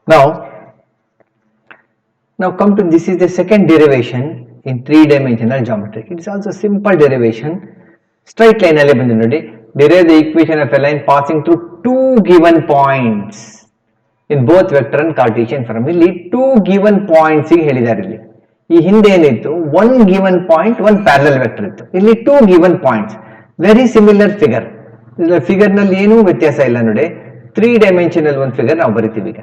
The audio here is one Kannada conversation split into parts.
Now, come to this is the second derivation in three-dimensional geometry. It is also simple derivation. Straight line alle bandi nodi. Derive the equation of a line passing through two given points in both vector and Cartesian form. ಇಲ್ಲಿ two given points ಗೆ ಹೇಳಿದ್ದಾರೆ ಇಲ್ಲಿ. ಈ ಹಿಂದೆ ಏನಿತ್ತು one given point one parallel vector ಇತ್ತು. ಇಲ್ಲಿ two given points. Very similar figure. Figure ನಲ್ಲಿ ಏನೂ ವ್ಯತ್ಯಾಸ ಇಲ್ಲ ನೋಡಿ. 3 dimensional ಒಂದು ಫಿಗರ್ ನಾವು ಬರಿತೀವಿ ಈಗ.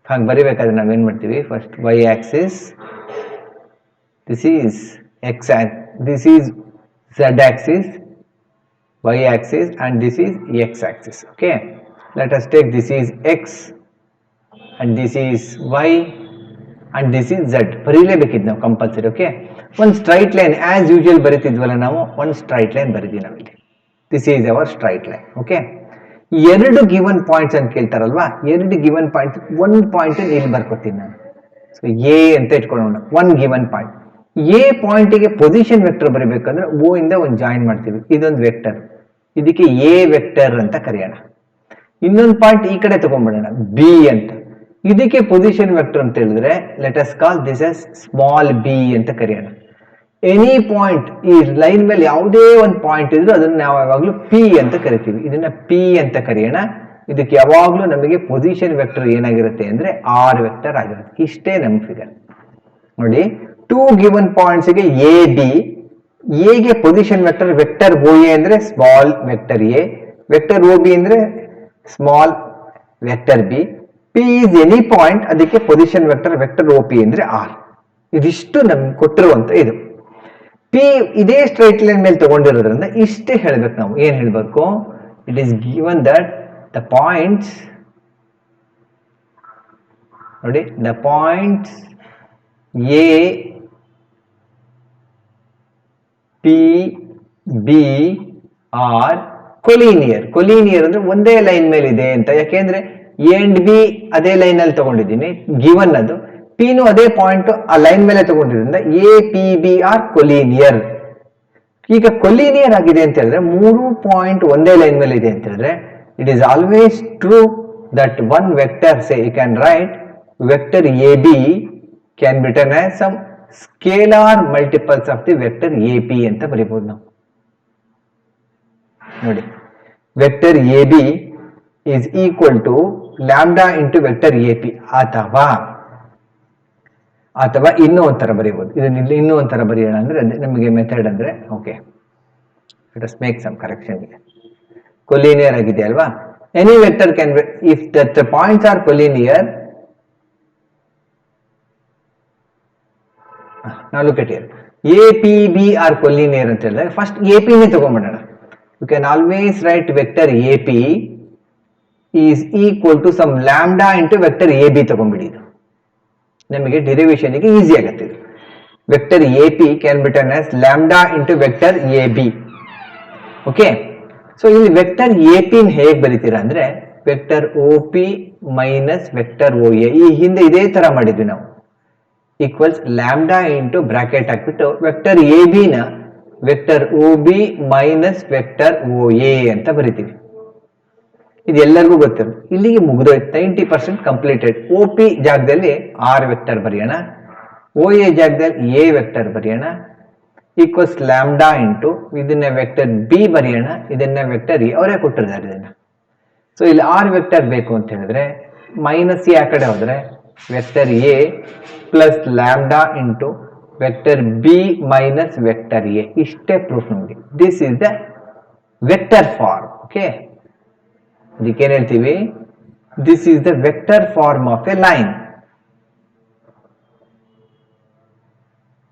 ಹಾಗೆ ಬರಿಬೇಕಾದ್ರೆ ನಾವೇನ್ ಮಾಡ್ತೀವಿ, first y axis, this is x axis, this is z axis, y axis, and this is x axis. Okay, let us take this is x and this is y and this is z. ಬರೀಲೇಬೇಕಿದ್ದು ನಾವು ಕಂಪಲ್ಸರಿ. ಓಕೆ, ಒಂದು ಸ್ಟ್ರೈಟ್ ಲೈನ್ ಆಸ್ ಯೂಶುವಲ್ ಬರೀತಿದ್ವಲ್ಲ ನಾವು, ಒಂದು ಸ್ಟ್ರೈಟ್ ಲೈನ್ ಬರೀತೀವಿ ನಾವಿಲ್ಲಿ. This is hour straight line. Okay, ಎರಡು ಗಿವನ್ ಪಾಯಿಂಟ್ಸ್ ಅಂತ ಕೇಳ್ತಾರಲ್ವಾ, ಎರಡು ಗಿವನ್ ಪಾಯಿಂಟ್ಸ್, ಒಂದು ಪಾಯಿಂಟ್ ಇಲ್ಲಿ ಬರ್ಕೊತೀನಿ ನಾನು. ಸೊ ಎ ಅಂತ ಇಟ್ಕೊಳ್ಳೋಣ, ಒನ್ ಗಿವನ್ ಪಾಯಿಂಟ್. ಎ ಪಾಯಿಂಟಿಗೆ ಪೊಸಿಷನ್ ವೆಕ್ಟರ್ ಬರೀಬೇಕಂದ್ರೆ ಓ ಇಂದ ಒಂದು ಜಾಯಿನ್ ಮಾಡ್ತೀವಿ, ಇದೊಂದು ವೆಕ್ಟರ್, ಇದಕ್ಕೆ ಎ ವೆಕ್ಟರ್ ಅಂತ ಕರೆಯೋಣ. ಇನ್ನೊಂದು ಪಾಯಿಂಟ್ ಈ ಕಡೆ ತಗೊಂಡ್ಬಿಡೋಣ, ಬಿ ಅಂತ, ಇದಕ್ಕೆ ಪೊಸಿಷನ್ ವೆಕ್ಟರ್ ಅಂತ ಹೇಳಿದ್ರೆ let us call this as small B ಅಂತ ಕರೆಯೋಣ. ಎನಿ ಪಾಯಿಂಟ್, ಈ ಲೈನ್ ಮೇಲೆ ಯಾವುದೇ ಒಂದು ಪಾಯಿಂಟ್ ಇದ್ರೂ ಅದನ್ನ ನಾವು ಯಾವಾಗಲೂ ಪಿ ಅಂತ ಕರಿತೀವಿ, ಇದನ್ನ ಪಿ ಅಂತ ಕರೆಯೋಣ. ಇದಕ್ಕೆ ಯಾವಾಗಲೂ ನಮಗೆ ಪೊಸಿಷನ್ ವೆಕ್ಟರ್ ಏನಾಗಿರುತ್ತೆ ಅಂದ್ರೆ ಆರ್ ವೆಕ್ಟರ್ ಆಗಿರುತ್ತೆ. ಇಷ್ಟೇ ನಮ್ಮ ಫಿಗರ್ ನೋಡಿ. ಟೂ ಗಿವನ್ ಪಾಯಿಂಟ್ಸ್ ಗೆ ಎ ಬಿ, ಎಗೆ position vector vector O A ಅಂದ್ರೆ small vector A, vector O B ಅಂದ್ರೆ small vector B. P is any point, ಅದಕ್ಕೆ position vector vector O P ಅಂದ್ರೆ ಆರ್. ಇದಿಷ್ಟು ನಮ್ಗೆ ಕೊಟ್ಟಿರುವಂತ ಇದು. ಪಿ ಇದೇ ಸ್ಟ್ರೈಟ್ ಲೈನ್ ಮೇಲೆ ತಗೊಂಡಿರೋದ್ರಿಂದ ಇಷ್ಟೇ ಹೇಳ್ಬೇಕು ನಾವು. ಏನ್ ಹೇಳ್ಬೇಕು, it is given that the points, ನೋಡಿ, the points A P B are collinear. Collinear ಅಂದ್ರೆ ಒಂದೇ ಲೈನ್ ಮೇಲೆ ಇದೆ ಅಂತ. ಯಾಕೆಂದ್ರೆ ಎ ಅಂಡ್ ಬಿ ಅದೇ ಲೈನ್ ಅಲ್ಲಿ ತಗೊಂಡಿದ್ದೀನಿ, ಗಿವನ್ ಅದು. ಪಿನು ಅದೇ ಪಾಯಿಂಟ್ ಆ ಲೈನ್ ಮೇಲೆ ತಗೊಂಡಿದ್ರಿಂದ A P B are collinear. ಈಗ ಕೊಲೀನಿಯರ್ ಆಗಿದೆ ಅಂತ ಹೇಳಿದ್ರೆ, ಮೂರು ಪಾಯಿಂಟ್ ಒಂದೇ ಲೈನ್ ಮೇಲೆ ಇದೆ ಅಂತ ಹೇಳಿದ್ರೆ, it is always true that one vector, say you can write vector A B can be written as some scalar multiples of the vector A P ಅಂತ ಬರೀಬಹುದು ನಾವು. ನೋಡಿ, vector A B is equal to lambda into vector A P, ಅಥವಾ ಇನ್ನೂ ಒಂಥರ ಬರೀಬಹುದು. ಇದನ್ನ ಇನ್ನೂ ಒಂಥರ ಬರೆಯೋಣ ಅಂದ್ರೆ ನಮಗೆ ಮೆಥಡ್ ಅಂದ್ರೆ, okay, let us make some correction. Collinear ಆಗಿದೆ ಅಲ್ವಾ, any vector can be, if that points are collinear. ನಾವು look at here, A P B are collinear ಅಂತ ಹೇಳಿದ್ರೆ ಫಸ್ಟ್ ಎ ಪಿ ನೇ ತಗೊಂಡ್ಬಿಡೋಣ. You can always write vector A P is equal to some lambda into vector A B ತಗೊಂಡ್ಬಿಡಿ. ಇದು ನಮಗೆ ಡಿರೈವೇಶನ್ ಗೆ ಈಸಿ ಆಗುತ್ತೆ. ಇದು vector A P can be written as lambda into vector A B. Okay, so ಇಲ್ಲಿ ವೆಕ್ಟರ್ ಎ ಪಿ ಹೇಗೆ ಬರೀತೀರಾ ಅಂದ್ರೆ, vector O P minus vector O A, ಈ ಹಿಂದೆ ಇದೇ ತರ ಮಾಡಿದ್ವಿ ನಾವು, ಈಕ್ವಲ್ಸ್ ಲ್ಯಾಂಬ್ಡಾ ಇಂಟು ಬ್ರಾಕೆಟ್ ಹಾಕ್ಬಿಟ್ಟು ವೆಕ್ಟರ್ ಎ ಬಿ ನ vector O B minus vector O A ಅಂತ ಬರಿತೀವಿ. ಇದು ಎಲ್ಲರಿಗೂ ಗೊತ್ತಿರೋ, ಇಲ್ಲಿಗೆ ಮುಗಿದೋಯ್ತು, 90% ಕಂಪ್ಲೀಟೆಡ್. ಒ ಪಿ ಜಾಗದಲ್ಲಿ ಆರ್ ವೆಕ್ಟರ್ ಬರೆಯೋಣ, ಒ ಎ ಜಾಗದಲ್ಲಿ ಎ ವೆಕ್ಟರ್ ಬರೆಯೋಣ, ಈಕ್ವಲ್ಸ್ ಲ್ಯಾಂಬ್ಡಾ ಇಂಟು ಇದನ್ನ ವೆಕ್ಟರ್ ಬಿ ಬರೆಯೋಣ, ಇದನ್ನ ವೆಕ್ಟರ್ ಎ, ಅವರೇ ಕೊಟ್ಟಿದ್ದಾರೆ ಇದನ್ನ. ಸೊ ಇಲ್ಲಿ ಆರ್ ವೆಕ್ಟರ್ ಬೇಕು ಅಂತ ಹೇಳಿದ್ರೆ ಮೈನಸ್ ಎ ಆ ಕಡೆ ಹೋದ್ರೆ vector A plus lambda into vector B minus vector A. ಇಷ್ಟೇ ಪ್ರೂಫ್ ನಮಗೆ. This is the vector form. Okay, ಇದಕ್ಕೇನ್ ಹೇಳ್ತೀವಿ, this is the vector form of a line.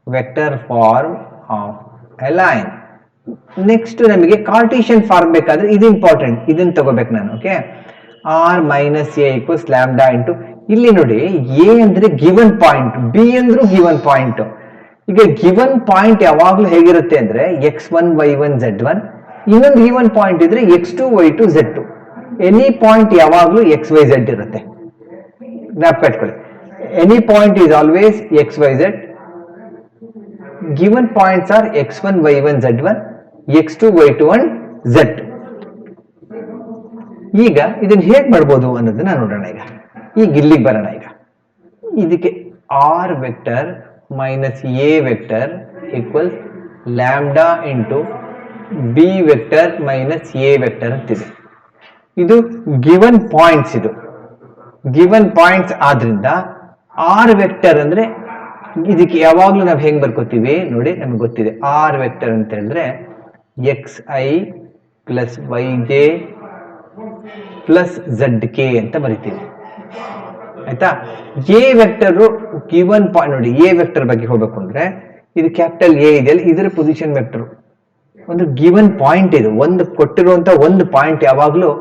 Vector form of a line. Next ನಮಗೆ ಕಾರ್ಟೀಷಿಯನ್ ಫಾರ್ಮ್ ಬೇಕಾದ್ರೆ ಇದು ಇಂಪಾರ್ಟೆಂಟ್, ಇದನ್ನ ತಗೋಬೇಕು ನಾನು. Okay, R minus A equals lambda into, ಇಲ್ಲಿ ನೋಡಿ ಎ ಅಂದ್ರೆ ಗಿವನ್ ಪಾಯಿಂಟ್, ಬಿ ಅಂದ್ರೂ ಗಿವನ್ ಪಾಯಿಂಟ್. ಈಗ ಗಿವನ್ ಪಾಯಿಂಟ್ ಯಾವಾಗ್ಲೂ ಹೇಗಿರುತ್ತೆ ಅಂದ್ರೆ x1 y1 z1, ಇನ್ನೊಂದು ಗಿವನ್ ಪಾಯಿಂಟ್ ಇದ್ರೆ x2 y2 z2. Any point ಯಾವಾಗ್ಲೂ ಎಕ್ಸ್ ವೈ ಝೆಡ್ ಇರುತ್ತೆ, ಜ್ಞಾಪಕ ಇಟ್ಕೊಳ್ಳಿ. Any point is always X Y Z. Given points are x1 y1 z1, x2 y2 and z2. ಈಗ ಇದನ್ನ ಹೇಗೆ ಮಾಡ್ಬೋದು ಅನ್ನೋದನ್ನ ನೋಡೋಣ. ಈಗ ಈಗ ಇಲ್ಲಿಗೆ ಬರೋಣ. ಈಗ ಇದಕ್ಕೆ R vector minus A vector equals lambda into B vector minus A vector ಅಂತಿದೆ. ಇದು ಗಿವನ್ ಪಾಯಿಂಟ್ಸ್, ಇದು ಗಿವನ್ ಪಾಯಿಂಟ್ಸ್ ಆದ್ರಿಂದ ಆರ್ ವೆಕ್ಟರ್ ಅಂದ್ರೆ ಇದಕ್ಕೆ ಯಾವಾಗ್ಲೂ ನಾವು ಹೆಂಗ್ ಬರ್ಕೋತೀವಿ ನೋಡಿ, ನಮ್ಗೆ ಗೊತ್ತಿದೆ ಆರ್ ವೆಕ್ಟರ್ ಅಂತ ಹೇಳಿದ್ರೆ X I plus Y J plus Z K ಅಂತ ಬರಿತೀವಿ, ಆಯ್ತಾ. ಎ ವೆಕ್ಟರ್ ಗಿವನ್ ಪಾಯಿಂಟ್ ನೋಡಿ, ಎ ವೆಕ್ಟರ್ ಬಗ್ಗೆ ಹೋಗ್ಬೇಕು ಅಂದ್ರೆ ಇದು ಕ್ಯಾಪಿಟಲ್ ಎ ಇದೆಯಲ್ಲ, ಇದರ ಪೊಸಿಷನ್ ವೆಕ್ಟರ್ ಒಂದು ಗಿವನ್ ಪಾಯಿಂಟ್, ಇದು ಒಂದು ಕೊಟ್ಟಿರುವಂತ ಒಂದು ಪಾಯಿಂಟ್ ಯಾವಾಗ್ಲೂ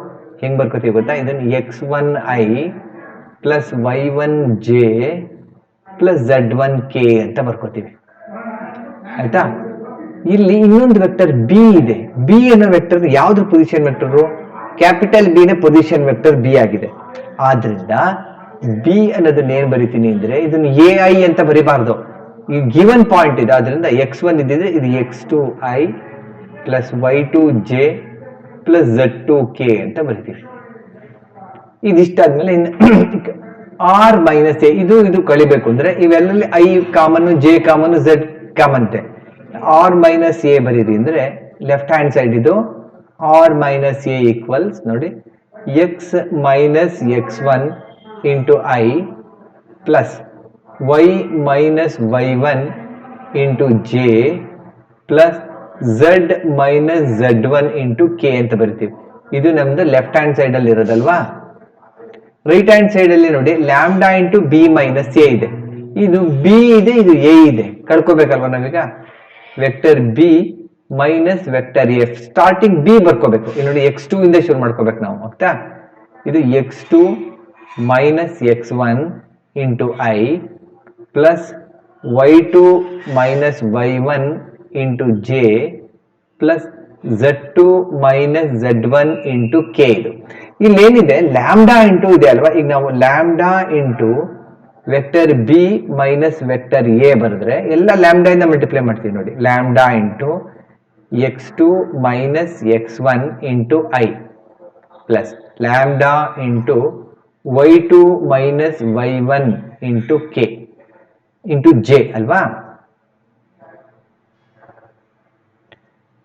ಹೆಂಗ್ ಬರ್ಕೋತೀವಿ ಗೊತ್ತಾ, ಇದನ್ನು X one I plus Y one J plus Z one K ಅಂತ ಬರ್ಕೋತೀವಿ, ಆಯ್ತಾ. ಇಲ್ಲಿ ಇನ್ನೊಂದು ವೆಕ್ಟರ್ ಬಿ ಇದೆ. ಬಿ ಅನ್ನೋ ವೆಕ್ಟರ್ ಯಾವ್ದು ಪೊಸಿಷನ್ ವೆಕ್ಟರ್, ಕ್ಯಾಪಿಟಲ್ ಬಿ ನ ಪೊಸಿಷನ್ ವೆಕ್ಟರ್ ಬಿ ಆಗಿದೆ. ಆದ್ರಿಂದ ಬಿ ಅನ್ನೋದನ್ನ ಏನ್ ಬರಿತೀನಿ ಅಂದ್ರೆ ಇದನ್ನು ಎ ಐ ಅಂತ ಬರಿಬಾರ್ದು, ಈ ಗಿವನ್ ಪಾಯಿಂಟ್ ಇದೆ. ಆದ್ರಿಂದ ಎಕ್ಸ್ ಒನ್ ಇದ್ದಿದ್ರೆ ಇದು X two I plus Y two J plus Z two K ಅಂತ ಬರಿತೀವಿ. ಇದಿಷ್ಟಾದ್ಮೇಲೆ ಆರ್ ಮೈನಸ್ ಎ, ಇದು ಕಳಿಬೇಕು ಅಂದ್ರೆ ಇವೆಲ್ಲಲ್ಲಿ I common J common Z ಕಾಮಂತೆ. ಆರ್ ಮೈನಸ್ ಎ ಬರೀರಿ ಅಂದ್ರೆ ಲೆಫ್ಟ್ ಹ್ಯಾಂಡ್ ಸೈಡ್ ಇದು ಆರ್ ಮೈನಸ್ ಎ ಈಕ್ವಲ್ಸ್ ನೋಡಿ X minus X one into I plus Y minus Y one into J plus Z minus Z one into K ಅಂತ ಬರಿತೀವಿ. ಇದು ನಮ್ದು ಲೆಫ್ಟ್ ಹ್ಯಾಂಡ್ ಸೈಡ್ ಅಲ್ಲಿ ಇರೋದಲ್ವಾ. ರೈಟ್ ಹ್ಯಾಂಡ್ ಸೈಡ್ ಅಲ್ಲಿ ನೋಡಿ lambda into B minus A ಇದೆ, ಇದು ಬಿ ಇದೆ, ಇದು ಎ ಇದೆ, ಕಳ್ಕೋಬೇಕಲ್ವಾ ನಾವೀಗ. Vector B minus vector F, starting B ಬರ್ಕೋಬೇಕು. ಇಲ್ಲಿ ನೋಡಿ ಎಕ್ಸ್ ಟೂ ಇಂದ ಶುರು ಮಾಡ್ಕೋಬೇಕು ನಾವು, ಆಯ್ತಾ. ಇದು X two minus X one into I plus Y two minus Y one into J plus Z two minus Z one into K. ಇದು ಇಲ್ಲೇನಿದೆ ಲ್ಯಾಂಬ್ಡಾ ಇಂಟು ಇದೆ ಅಲ್ವಾ. ಈಗ ನಾವು lambda into vector B minus vector A ಬರೆದ್ರೆ ಎಲ್ಲ ಲ್ಯಾಂಬ್ಡಾ ಇಂದ ಮಲ್ಟಿಪ್ಲೈ ಮಾಡ್ತೀವಿ ನೋಡಿ. Lambda into X two minus X one into I plus lambda into Y two minus Y one into K into J ಅಲ್ವಾ,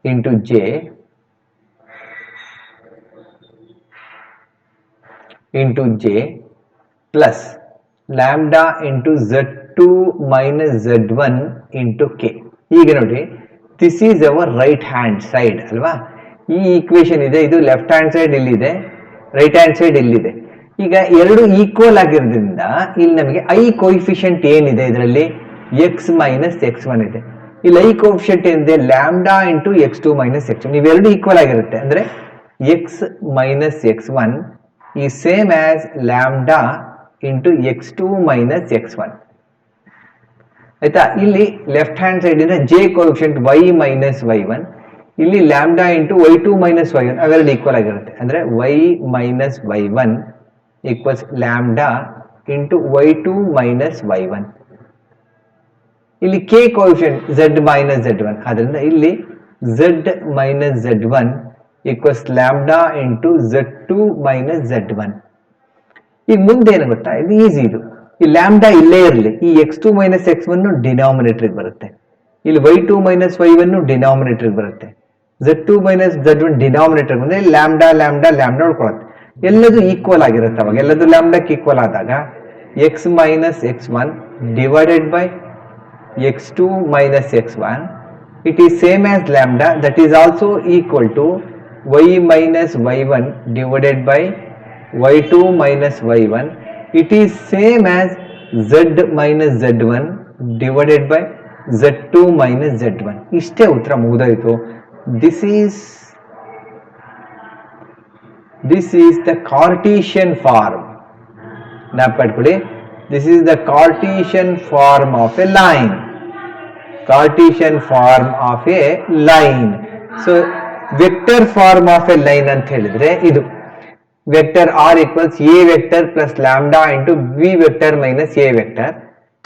into J into J plus lambda into Z two minus Z one into K. ಈಗ ನೋಡಿ this is our right hand side ಅಲ್ವಾ. ಈ ಈಕ್ವೇಶನ್ ಇದೆ, ಇದು ಲೆಫ್ಟ್ ಹ್ಯಾಂಡ್ ಸೈಡ್ ಇಲ್ಲಿದೆ, ರೈಟ್ ಹ್ಯಾಂಡ್ ಸೈಡ್ ಇಲ್ಲಿದೆ. ಈಗ ಎರಡು ಈಕ್ವಲ್ ಆಗಿರೋದ್ರಿಂದ ಇಲ್ಲಿ ನಮಗೆ ಐ ಕೋಯಿಫಿಷಿಯಂಟ್ ಏನಿದೆ ಇದರಲ್ಲಿ ಎಕ್ಸ್ ಮೈನಸ್ ಎಕ್ಸ್ ಒನ್ ಇದೆ. ಇಲ್ಲಿ ಐ ಕೋಫಿಷಿಯಂಟ್ ಏನಿದೆ lambda into X two minus X one, ಇವೆರಡು ಈಕ್ವಲ್ ಆಗಿರುತ್ತೆ. ಅಂದ್ರೆ ಎಕ್ಸ್ ಮೈನಸ್ ಎಕ್ಸ್ ಒನ್ ಈ same as lambda into X two minus X one, ಆಯ್ತಾ. ಇಲ್ಲಿ ಲೆಫ್ಟ್ ಹ್ಯಾಂಡ್ ಸೈಡ್ ಇಂದ J coefficient Y minus Y one, ಇಲ್ಲಿ lambda into Y two minus Y one, ಅವೆರಡು ಈಕ್ವಲ್ ಆಗಿರುತ್ತೆ. ಅಂದ್ರೆ Y minus Y one equals lambda into Y two minus Y one. ಇಲ್ಲಿ K coefficient Z minus Z one, ಆದ್ರಿಂದ ಇಲ್ಲಿ Z minus Z one equals lambda into Z two minus Z one. ಈಗ ಮುಂದೆ ಏನು ಗೊತ್ತಾ, ಇದು ಈಸಿ. ಇದು ಈ ಲ್ಯಾಂಬ್ಡಾ ಇಲ್ಲೇ ಇರಲಿ, ಈ X two minus X one denominator ಬರುತ್ತೆ, ಇಲ್ಲಿ Y two minus Y one denominator ಬರುತ್ತೆ, Z two minus Z one denominator ಬಂದ್ರೆ ಲ್ಯಾಂಬ್ಡಾ ಲ್ಯಾಂಬ್ಡಾ ಲ್ಯಾಂಬ್ಡಾ ಉಳ್ಕೊಳುತ್ತೆ. ಎಲ್ಲದೂ ಈಕ್ವಲ್ ಆಗಿರುತ್ತೆ ಅವಾಗ, ಎಲ್ಲದೂ ಲ್ಯಾಂಬ್ಡಾಕ್ಕೆ ಈಕ್ವಲ್ ಆದಾಗ X minus X one divided by x2 minus x1, it is same as lambda, that is also equal to y minus y1 divided by y2 minus y1, it is same as z minus z1 divided by z2 minus z1. ಇಷ್ಟೇ ಉತ್ತರ ಮುಗಿದೋಯ್ತು. This is the Cartesian form. ಜ್ಞಾಪಕಟ್ಕೊಳ್ಳಿ, this is the Cartesian form of a line. Cartesian form of a line. So vector form of a line ಅಂತ ಹೇಳಿದ್ರೆ ಇದು vector R equals A vector plus lambda into B vector minus A vector.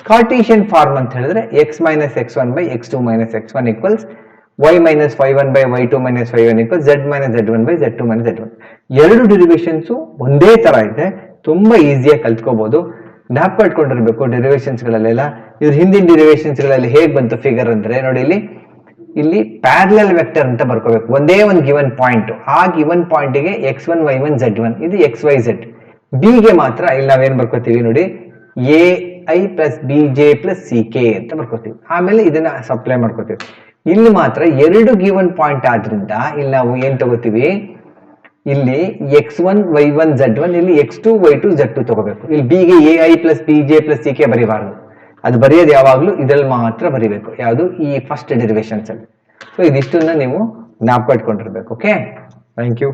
Cartesian form ಅಂತ ಹೇಳಿದ್ರೆ X minus X one by X two minus X one equals Y minus Y one by Y two minus Y one equals Z minus Z one by Z two minus Z one. ಎರಡು ಡಿರಿವೇಶನ್ಸು ಒಂದೇ ತರ ಇದೆ, ತುಂಬಾ ಈಸಿಯಾಗಿ ಕಲ್ತ್ಕೋಬಹುದು. ಜ್ಞಾಪಕ ಇಟ್ಕೊಂಡಿರ್ಬೇಕು ಡೆರಿವೇಶನ್ಸ್ಗಳಲ್ಲೆಲ್ಲ. ಇದ್ರ ಹಿಂದಿನ ಡೆರಿವೇಶನ್ಸ್ಗಳಲ್ಲಿ ಹೇಗೆ ಬಂತು ಫಿಗರ್ ಅಂದ್ರೆ ನೋಡಿ, ಇಲ್ಲಿ ಪ್ಯಾರಲಲ್ ವೆಕ್ಟರ್ ಅಂತ ಬರ್ಕೋಬೇಕು. ಒಂದೇ ಒಂದು ಗಿವನ್ ಪಾಯಿಂಟ್, ಆ ಗಿವನ್ ಪಾಯಿಂಟ್ಗೆ x1 y1 z1 ಇದು xyz. ಬಿ ಗೆ ಮಾತ್ರ ಇಲ್ಲಿ ನಾವೇನ್ ಬರ್ಕೋತೀವಿ ನೋಡಿ, ai plus bj plus ck ಅಂತ ಬರ್ಕೋತೀವಿ. ಆಮೇಲೆ ಇದನ್ನ ಸಪ್ಲೈ ಮಾಡ್ಕೋತೀವಿ. ಇಲ್ಲಿ ಮಾತ್ರ ಎರಡು ಗಿವನ್ ಪಾಯಿಂಟ್ ಆದ್ರಿಂದ ಇಲ್ಲಿ ನಾವು ಏನ್ ತಗೋತೀವಿ, ಇಲ್ಲಿ x1 y1 z1, ಇಲ್ಲಿ x2 y2 z2 ತಗೋಬೇಕು. ಇಲ್ಲಿ b ಗೆ ai plus bj plus ck ಬರೀಬಾರ್ದು. ಅದು ಬರೆಯೋದು ಯಾವಾಗ್ಲೂ ಇದ್ರಲ್ಲಿ ಮಾತ್ರ ಬರೀಬೇಕು. ಯಾವುದು, ಈ ಫಸ್ಟ್ ಡೆರಿವೇಶನ್ಸ್ ಅಲ್ಲಿ. ಸೊ ಇದಿಷ್ಟನ್ನ ನೀವು ಜ್ಞಾಪಕ ಇಟ್ಕೊಂಡಿರ್ಬೇಕು. Okay, thank you.